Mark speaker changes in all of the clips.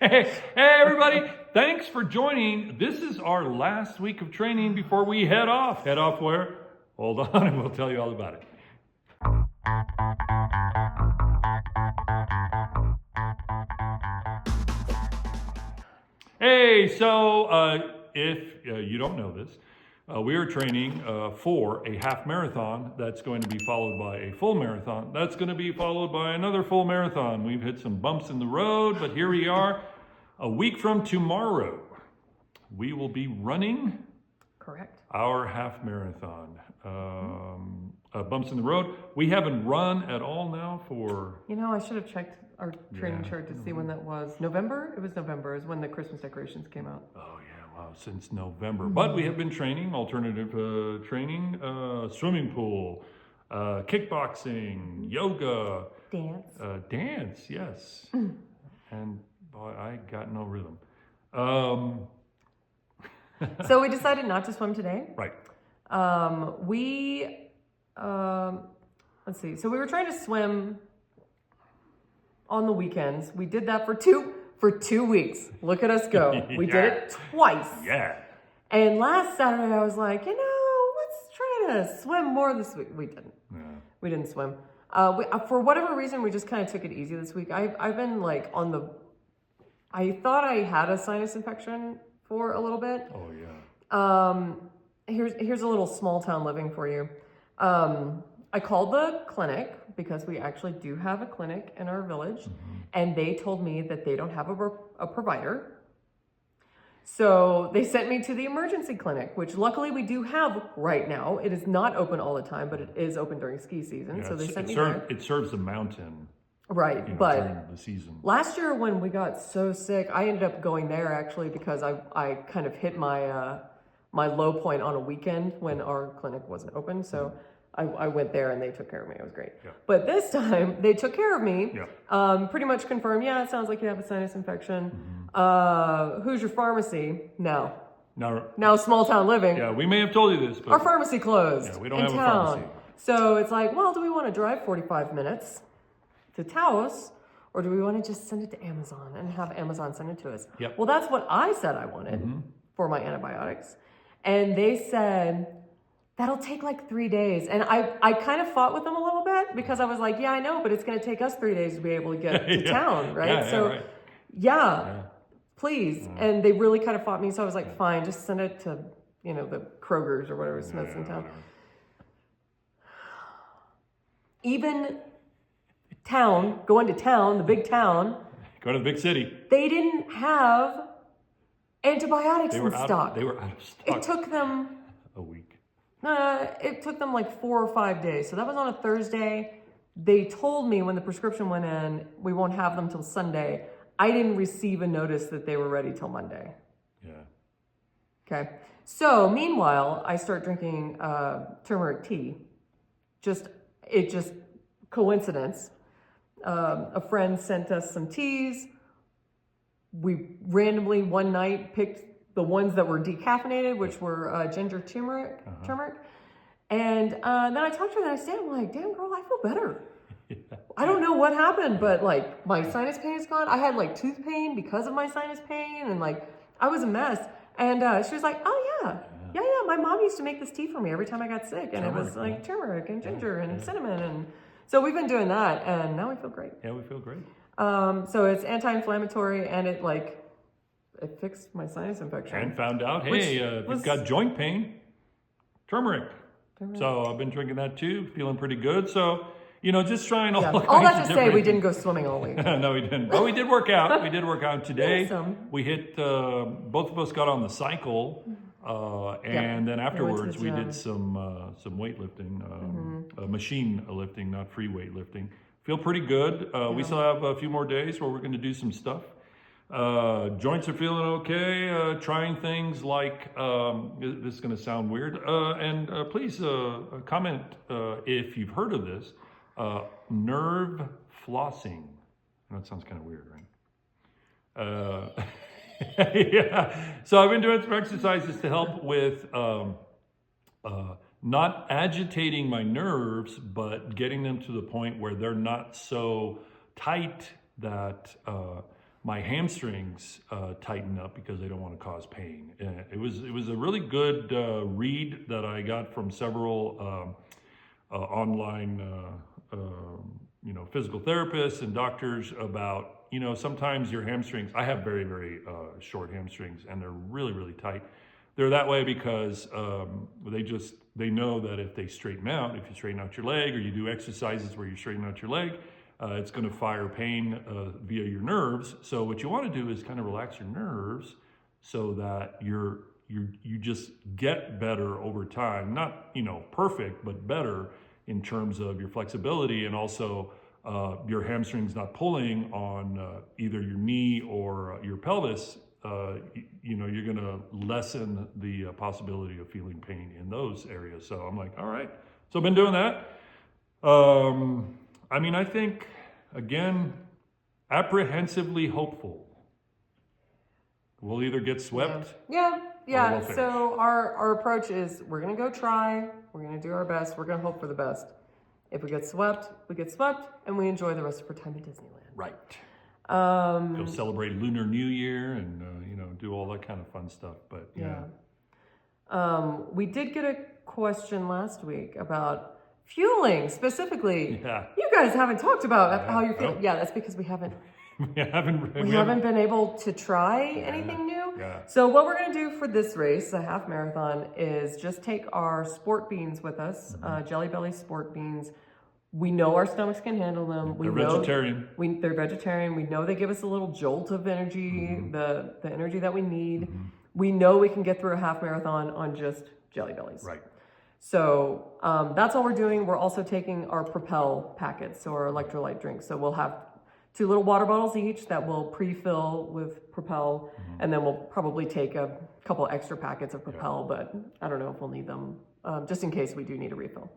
Speaker 1: Hey, everybody, thanks for joining. This is our last week of training before we head off. Head off where? Hold on and we'll tell you all about it. Hey, so if you don't know this, we are training for a half marathon that's going to be followed by a full marathon. That's going to be followed by another full marathon. We've hit some bumps in the road, but here we are. A week from tomorrow, we will be running our half marathon. Bumps in the road. We haven't run at all now for...
Speaker 2: You know, I should have checked our training chart to see when that was. November? It was November, is when the Christmas decorations came out.
Speaker 1: Oh yeah, wow, since November. But we have been training, alternative training, swimming pool, kickboxing, yoga.
Speaker 2: Dance.
Speaker 1: Dance, yes. And boy, I got no rhythm.
Speaker 2: So we decided not to swim today.
Speaker 1: Right.
Speaker 2: Let's see. So we were trying to swim on the weekends. We did that for two weeks. Look at us go. We did it twice.
Speaker 1: Yeah.
Speaker 2: And last Saturday I was like, let's try to swim more this week. We didn't.
Speaker 1: Yeah.
Speaker 2: We didn't swim. For whatever reason, we just kind of took it easy this week. I've been like I thought I had a sinus infection for a little bit.
Speaker 1: Oh yeah.
Speaker 2: Here's a little small town living for you. I called the clinic because we actually do have a clinic in our village, and they told me that they don't have a provider. So they sent me to the emergency clinic, which luckily we do have right now. It is not open all the time, but it is open during ski season.
Speaker 1: Yeah,
Speaker 2: so they sent me there.
Speaker 1: It serves the mountain.
Speaker 2: Right,
Speaker 1: during the season.
Speaker 2: Last year when we got so sick, I ended up going there actually because I kind of hit my my low point on a weekend when our clinic wasn't open. So I went there and they took care of me. It was great. Yeah. But this time they took care of me. Yeah. Pretty much confirmed, it sounds like you have a sinus infection. Who's your pharmacy? No. Now small town living.
Speaker 1: Yeah, we may have told you this, but
Speaker 2: our pharmacy closed.
Speaker 1: Yeah, we don't have a pharmacy.
Speaker 2: So it's like, well, do we want to drive 45 minutes to Taos, or do we want to just send it to Amazon and have Amazon send it to us?
Speaker 1: Yep.
Speaker 2: Well, that's what I said I wanted for my antibiotics. And they said, that'll take like 3 days. And I kind of fought with them a little bit because I was like, yeah, I know, but it's going to take us 3 daes to be able to get to town, right? Please. And they really kind of fought me. So I was like, fine, just send it to, the Kroger's or whatever, Smith's in town. Even going to town, the big town.
Speaker 1: Go to the big city.
Speaker 2: They didn't have antibiotics in stock.
Speaker 1: They were out of stock.
Speaker 2: It took them
Speaker 1: a week.
Speaker 2: It took them like 4 or 5 days. So that was on a Thursday. They told me when the prescription went in, we won't have them till Sunday. I didn't receive a notice that they were ready till Monday.
Speaker 1: Yeah.
Speaker 2: Okay. So meanwhile, I start drinking turmeric tea. Just coincidence. A friend sent us some teas. We randomly one night picked the ones that were decaffeinated, which were ginger turmeric. And then I talked to her the next day. I'm like, damn girl, I feel better. I don't know what happened, but like my sinus pain is gone. I had like tooth pain because of my sinus pain, and like I was a mess. And she was like, oh yeah. My mom used to make this tea for me every time I got sick, and it was like turmeric and ginger and cinnamon, and so we've been doing that, and now we feel great.
Speaker 1: Yeah, we feel great.
Speaker 2: So it's anti-inflammatory, and it fixed my sinus infection.
Speaker 1: And found out, hey, if you've got joint pain, turmeric. So I've been drinking that too, feeling pretty good. So, just trying all kinds
Speaker 2: all that
Speaker 1: of
Speaker 2: to say, we didn't go swimming all week.
Speaker 1: No, we didn't. But we did work out. We did work out today. We hit, both of us got on the cycle. And then afterwards we did some weightlifting, machine lifting, not free weightlifting. Feel pretty good. We still have a few more days where we're going to do some stuff. Joints are feeling okay. Trying things like, this is going to sound weird. And please comment if you've heard of this. Nerve flossing. I know it sounds kind of weird, right? Yeah. So I've been doing some exercises to help with not agitating my nerves, but getting them to the point where they're not so tight that my hamstrings tighten up because they don't want to cause pain. It was a really good read that I got from several online physical therapists and doctors about, sometimes your hamstrings, I have very, very short hamstrings, and they're really, really tight. They're that way because they know that if they straighten out, if you straighten out your leg or you do exercises where you straighten out your leg, it's going to fire pain via your nerves. So what you want to do is kind of relax your nerves so that you just get better over time. Not, perfect, but better in terms of your flexibility, and also your hamstrings not pulling on either your knee or your pelvis. You're going to lessen the possibility of feeling pain in those areas. So I'm like, all right. So I've been doing that. I think, again, apprehensively hopeful. We'll either get swept.
Speaker 2: Yeah.
Speaker 1: Or we'll finish.
Speaker 2: So our approach is we're going to go try. We're going to do our best. We're going to hope for the best. If we get swept, we get swept, and we enjoy the rest of our time at Disneyland.
Speaker 1: Right. Go celebrate Lunar New Year and, do all that kind of fun stuff. But yeah.
Speaker 2: We did get a question last week about fueling specifically.
Speaker 1: Yeah.
Speaker 2: You guys haven't talked about how you're feeling.
Speaker 1: Nope.
Speaker 2: Yeah, that's because we haven't
Speaker 1: haven't
Speaker 2: been able to try anything new.
Speaker 1: Yeah.
Speaker 2: So what we're going to do for this race, a half marathon, is just take our sport beans with us, Jelly Belly sport beans. We know our stomachs can handle them.
Speaker 1: They're vegetarian.
Speaker 2: They're vegetarian. We know they give us a little jolt of energy, the energy that we need. We know we can get through a half marathon on just Jelly Bellies.
Speaker 1: Right.
Speaker 2: So that's all we're doing. We're also taking our Propel packets, so our electrolyte drinks. So we'll have 2 little water bottles each that we'll pre-fill with Propel, and then we'll probably take a couple extra packets of Propel, but I don't know if we'll need them, just in case we do need a refill.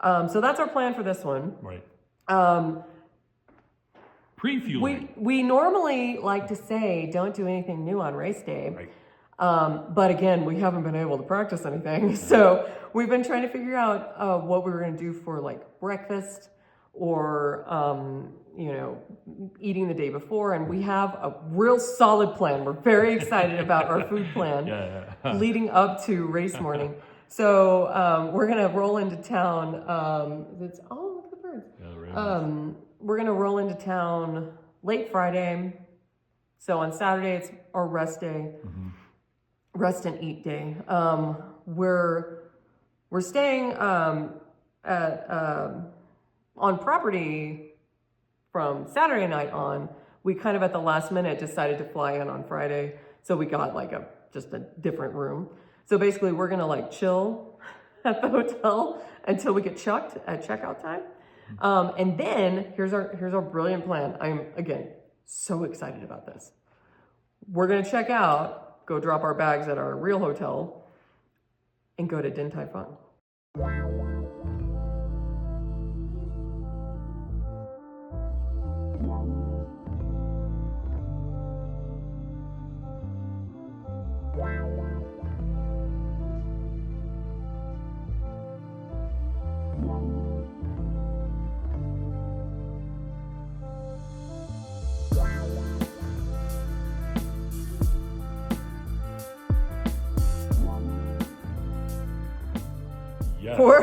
Speaker 2: So that's our plan for this one.
Speaker 1: Right.
Speaker 2: Pre-fueling. We normally like to say don't do anything new on race day.
Speaker 1: Right.
Speaker 2: But again, we haven't been able to practice anything. So we've been trying to figure out what we were going to do for like breakfast or, eating the day before. And we have a real solid plan. We're very excited about our food plan leading up to race morning. So we're going to roll into town. Look at the birds. Yeah, we're going to roll into town late Friday. So on Saturday, it's our rest day. Rest and eat day. We're staying on property from Saturday night on. We kind of at the last minute decided to fly in on Friday, so we got like just a different room. So basically, we're gonna chill at the hotel until we get chucked at checkout time, and then here's our brilliant plan. I'm again so excited about this. We're gonna check out, go drop our bags at our real hotel, and go to Din Tai Fung. For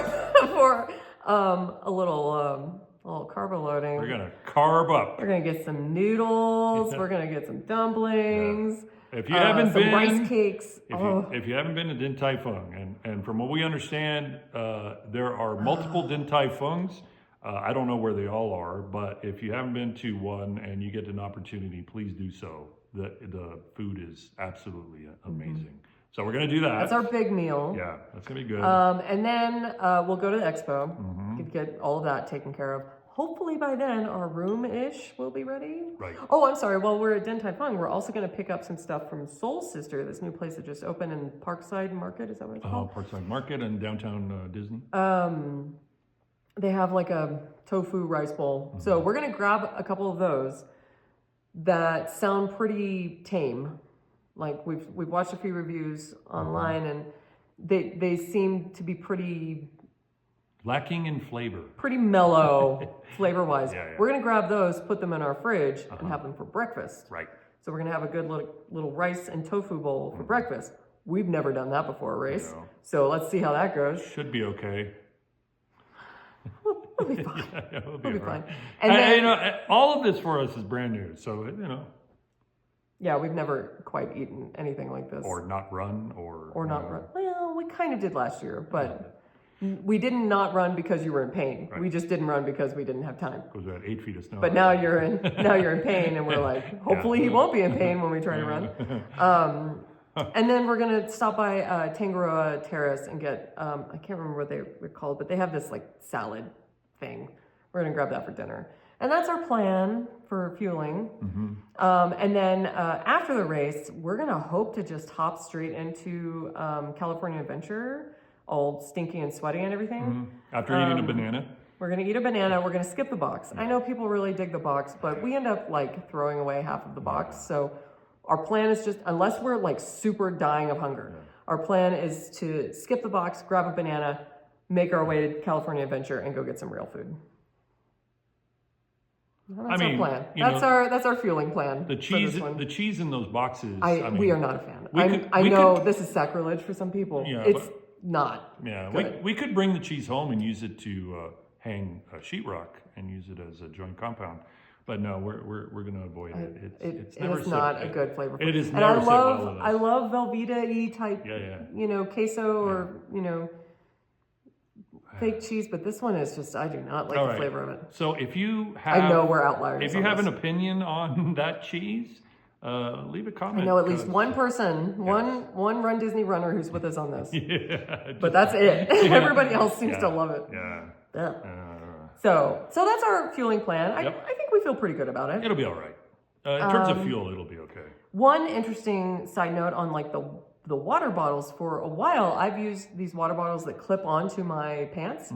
Speaker 2: a little carb loading.
Speaker 1: We're gonna carb up.
Speaker 2: We're gonna get some noodles. We're gonna get some dumplings.
Speaker 1: Yeah. If you haven't
Speaker 2: some
Speaker 1: been,
Speaker 2: rice cakes.
Speaker 1: If you haven't been to Din Tai Fung, and from what we understand, there are multiple Din Tai Fungs. I don't know where they all are, but if you haven't been to one and you get an opportunity, please do so. The food is absolutely amazing. So we're going to do that.
Speaker 2: That's our big meal.
Speaker 1: Yeah, that's going to be good.
Speaker 2: And then we'll go to the expo, get all of that taken care of. Hopefully by then our room-ish will be ready.
Speaker 1: Right.
Speaker 2: Oh, I'm sorry. While we're at Din Tai Fung, we're also going to pick up some stuff from Soul Sister, this new place that just opened in Parkside Market. Is that what it's called?
Speaker 1: Parkside Market in downtown Disney.
Speaker 2: They have like a tofu rice bowl. So we're going to grab a couple of those that sound pretty tame. Like we've watched a few reviews online, and they seem to be pretty
Speaker 1: lacking in flavor,
Speaker 2: pretty mellow flavor wise.
Speaker 1: Yeah.
Speaker 2: We're gonna grab those, put them in our fridge, and have them for breakfast.
Speaker 1: Right.
Speaker 2: So we're going to have a good little rice and tofu bowl for breakfast. We've never done that before a race.
Speaker 1: No.
Speaker 2: So let's see how that goes.
Speaker 1: Should be okay.
Speaker 2: We'll be fine.
Speaker 1: Yeah,
Speaker 2: We'll be
Speaker 1: right.
Speaker 2: fine. And then,
Speaker 1: you know, all of this for us is brand new. So, you know.
Speaker 2: Yeah, we've never quite eaten anything like this.
Speaker 1: Or not run or
Speaker 2: not run. Well, we kind of did last year, but we didn't not run because you were in pain.
Speaker 1: Right.
Speaker 2: We just didn't run because we didn't have time.
Speaker 1: Because we had 8 feet of snow.
Speaker 2: But now you're in pain, and we're like, hopefully he won't be in pain when we try to run. And then we're gonna stop by Tangaroa Terrace and get I can't remember what they were called, but they have this like salad thing. We're gonna grab that for dinner, and that's our plan for fueling. And then after the race, we're gonna hope to just hop straight into California Adventure, all stinky and sweaty and everything.
Speaker 1: After eating a banana.
Speaker 2: We're gonna eat a banana. We're gonna skip the box. I know people really dig the box, but we end up like throwing away half of the box. So our plan is just, unless we're like super dying of hunger, our plan is to skip the box, grab a banana, make our way to California Adventure, and go get some real food. Well, that's our plan. That's our fueling plan.
Speaker 1: The cheese in those boxes.
Speaker 2: We are not a fan. I know this is sacrilege for some people.
Speaker 1: Yeah,
Speaker 2: it's not.
Speaker 1: Yeah,
Speaker 2: good.
Speaker 1: we could bring the cheese home and use it to hang sheetrock and use it as a joint compound. But no, we're going to avoid it. It's never
Speaker 2: not a good flavor.
Speaker 1: It is
Speaker 2: and
Speaker 1: never
Speaker 2: I
Speaker 1: well with us.
Speaker 2: I love Velveeta-y type, queso or, fake cheese, but this one is just, I do not like the flavor of it.
Speaker 1: So if you have...
Speaker 2: I know we're outliers.
Speaker 1: If you have an opinion on that cheese, leave a comment.
Speaker 2: I know at least one person, one Run Disney runner who's with us on this.
Speaker 1: Yeah.
Speaker 2: But that's it. Everybody else seems to love it.
Speaker 1: Yeah.
Speaker 2: So that's our fueling plan. I think we feel pretty good about it.
Speaker 1: It'll be all right. In terms of fuel, it'll be okay.
Speaker 2: One interesting side note on like the water bottles, for a while, I've used these water bottles that clip onto my pants.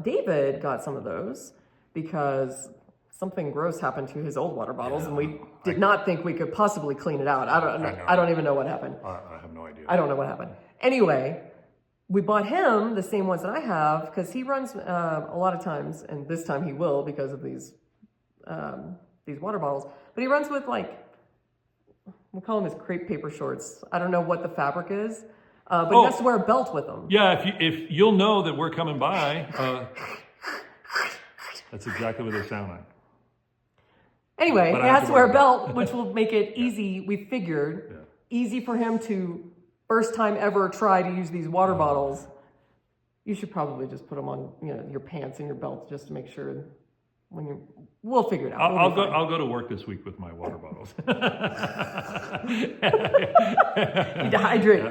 Speaker 2: David got some of those because something gross happened to his old water bottles, and we did not think we could possibly clean it out. I don't even know what happened.
Speaker 1: I have no idea.
Speaker 2: I don't know what happened. Anyway, we bought him the same ones that I have because he runs a lot of times, and this time he will because of these water bottles. But he runs with like, we call them his crepe paper shorts. I don't know what the fabric is, but he has to wear a belt with them.
Speaker 1: Yeah, if you'll know that we're coming by, that's exactly what they sound like.
Speaker 2: Anyway, he has to wear a belt, which will make it easy. We figured easy for him to first time ever try to use these water bottles. You should probably just put them on, your pants and your belt just to make sure. We'll figure it out.
Speaker 1: I'll go to work this week with my water bottles.
Speaker 2: You dehydrate.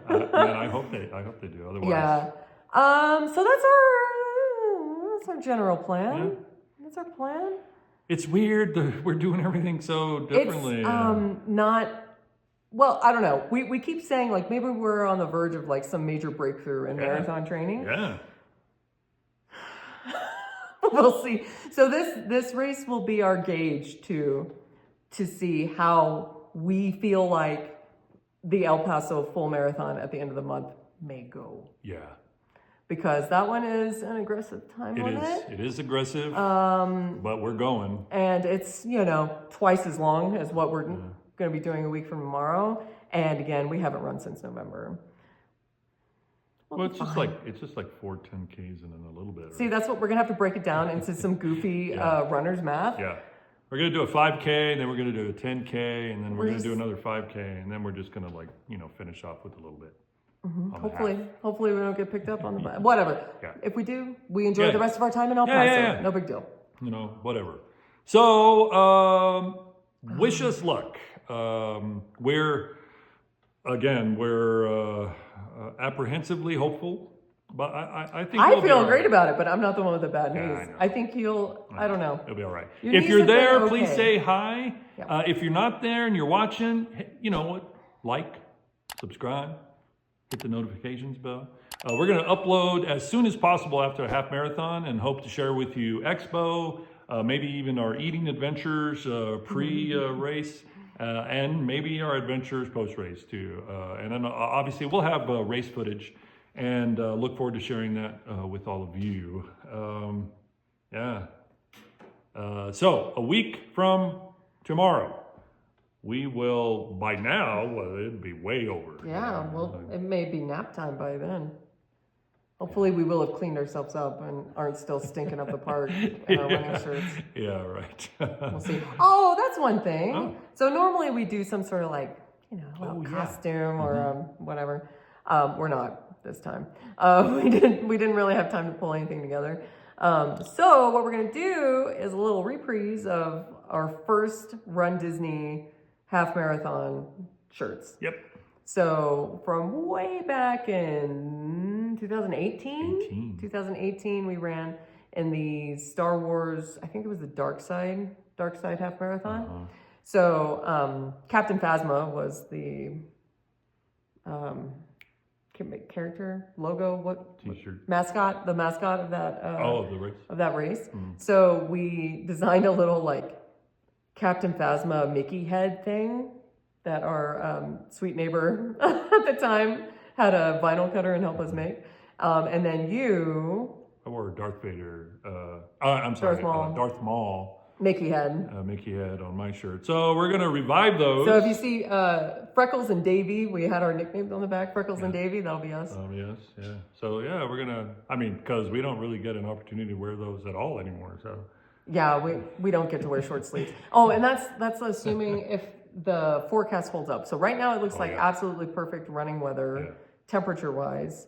Speaker 1: Man, I hope they do. Otherwise,
Speaker 2: So that's our general plan.
Speaker 1: Yeah.
Speaker 2: That's our plan.
Speaker 1: It's weird. We're doing everything so differently.
Speaker 2: It's not. Well, I don't know. We keep saying like maybe we're on the verge of like some major breakthrough in marathon training.
Speaker 1: Yeah.
Speaker 2: We'll see. So this race will be our gauge to see how we feel like the El Paso full marathon at the end of the month may go.
Speaker 1: Yeah.
Speaker 2: Because that one is an aggressive time limit.
Speaker 1: It is aggressive, but we're going.
Speaker 2: And it's, twice as long as what we're going to be doing a week from tomorrow. And again, we haven't run since November.
Speaker 1: Well, it's just like 4 10Ks and then a little bit.
Speaker 2: See, that's what we're going to have to break it down into some goofy runner's math.
Speaker 1: Yeah. We're going to do a 5K, and then we're going to do a 10K, and then we're going to do another 5K, and then we're just going to finish off with a little bit.
Speaker 2: Hopefully we don't get picked up on the whatever.
Speaker 1: Yeah.
Speaker 2: If we do, we enjoy the rest of our time in El Paso.
Speaker 1: Yeah.
Speaker 2: No big deal.
Speaker 1: Whatever. So, wish us luck. We're apprehensively hopeful, but I think
Speaker 2: I feel great about it, but I'm not the one with the bad news.
Speaker 1: I
Speaker 2: think I don't know.
Speaker 1: It'll be all right.
Speaker 2: If
Speaker 1: you're there, please say hi. Yeah. If you're not there and you're watching, you know what? Like, subscribe, hit the notifications bell. We're going to upload as soon as possible after a half marathon and hope to share with you Expo, maybe even our eating adventures pre-race. And maybe our adventures post-race too. And then obviously we'll have race footage and look forward to sharing that with all of you. So a week from tomorrow, we will, by now, well, it'd be way over.
Speaker 2: Yeah, well, it may be nap time by then. Hopefully we will have cleaned ourselves up and aren't still stinking up the park in our running shirts.
Speaker 1: Yeah, right.
Speaker 2: We'll see. Oh, that's one thing.
Speaker 1: Oh.
Speaker 2: So normally we do some sort of like, little costume or whatever. We're not this time. We didn't really have time to pull anything together. So what we're gonna do is a little reprise of our first Run Disney half marathon shirts.
Speaker 1: Yep.
Speaker 2: So from way back in 2018, we ran in the Star Wars, I think it was the Dark Side half marathon. So Captain Phasma was the character, logo,
Speaker 1: T-shirt,
Speaker 2: mascot, the mascot of that.
Speaker 1: the race.
Speaker 2: Of that race. So we designed a little like Captain Phasma Mickey head thing that our sweet neighbor at the time had a vinyl cutter and helped us make. And then
Speaker 1: I wore a Darth Vader, Darth Maul.
Speaker 2: Mickey head.
Speaker 1: Mickey head on my shirt. So we're going to revive those.
Speaker 2: So if you see Freckles and Davy, we had our nicknames on the back, Freckles and Davy, that'll be us.
Speaker 1: Yes, yeah. So yeah, we're going to, because we don't really get an opportunity to wear those at all anymore. So
Speaker 2: yeah, we don't get to wear short sleeves. Oh, and that's assuming if the forecast holds up. So right now it looks like absolutely perfect running weather, temperature-wise,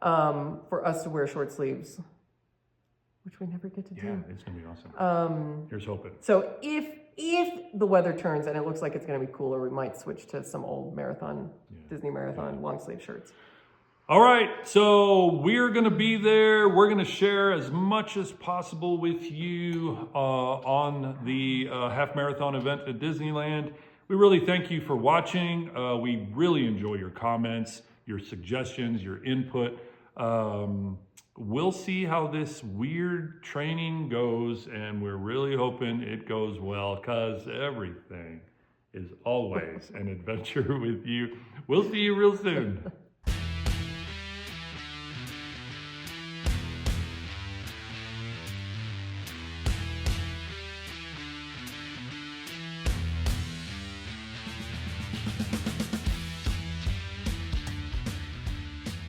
Speaker 2: for us to wear short sleeves, which we never get to do.
Speaker 1: Yeah, it's gonna be awesome. Here's hoping.
Speaker 2: So if the weather turns and it looks like it's gonna be cooler, we might switch to some old Disney marathon long sleeve shirts.
Speaker 1: All right, so we're going to be there. We're going to share as much as possible with you on the half marathon event at Disneyland. We really thank you for watching. We really enjoy your comments, your suggestions, your input. We'll see how this weird training goes, and we're really hoping it goes well, because everything is always an adventure with you. We'll see you real soon.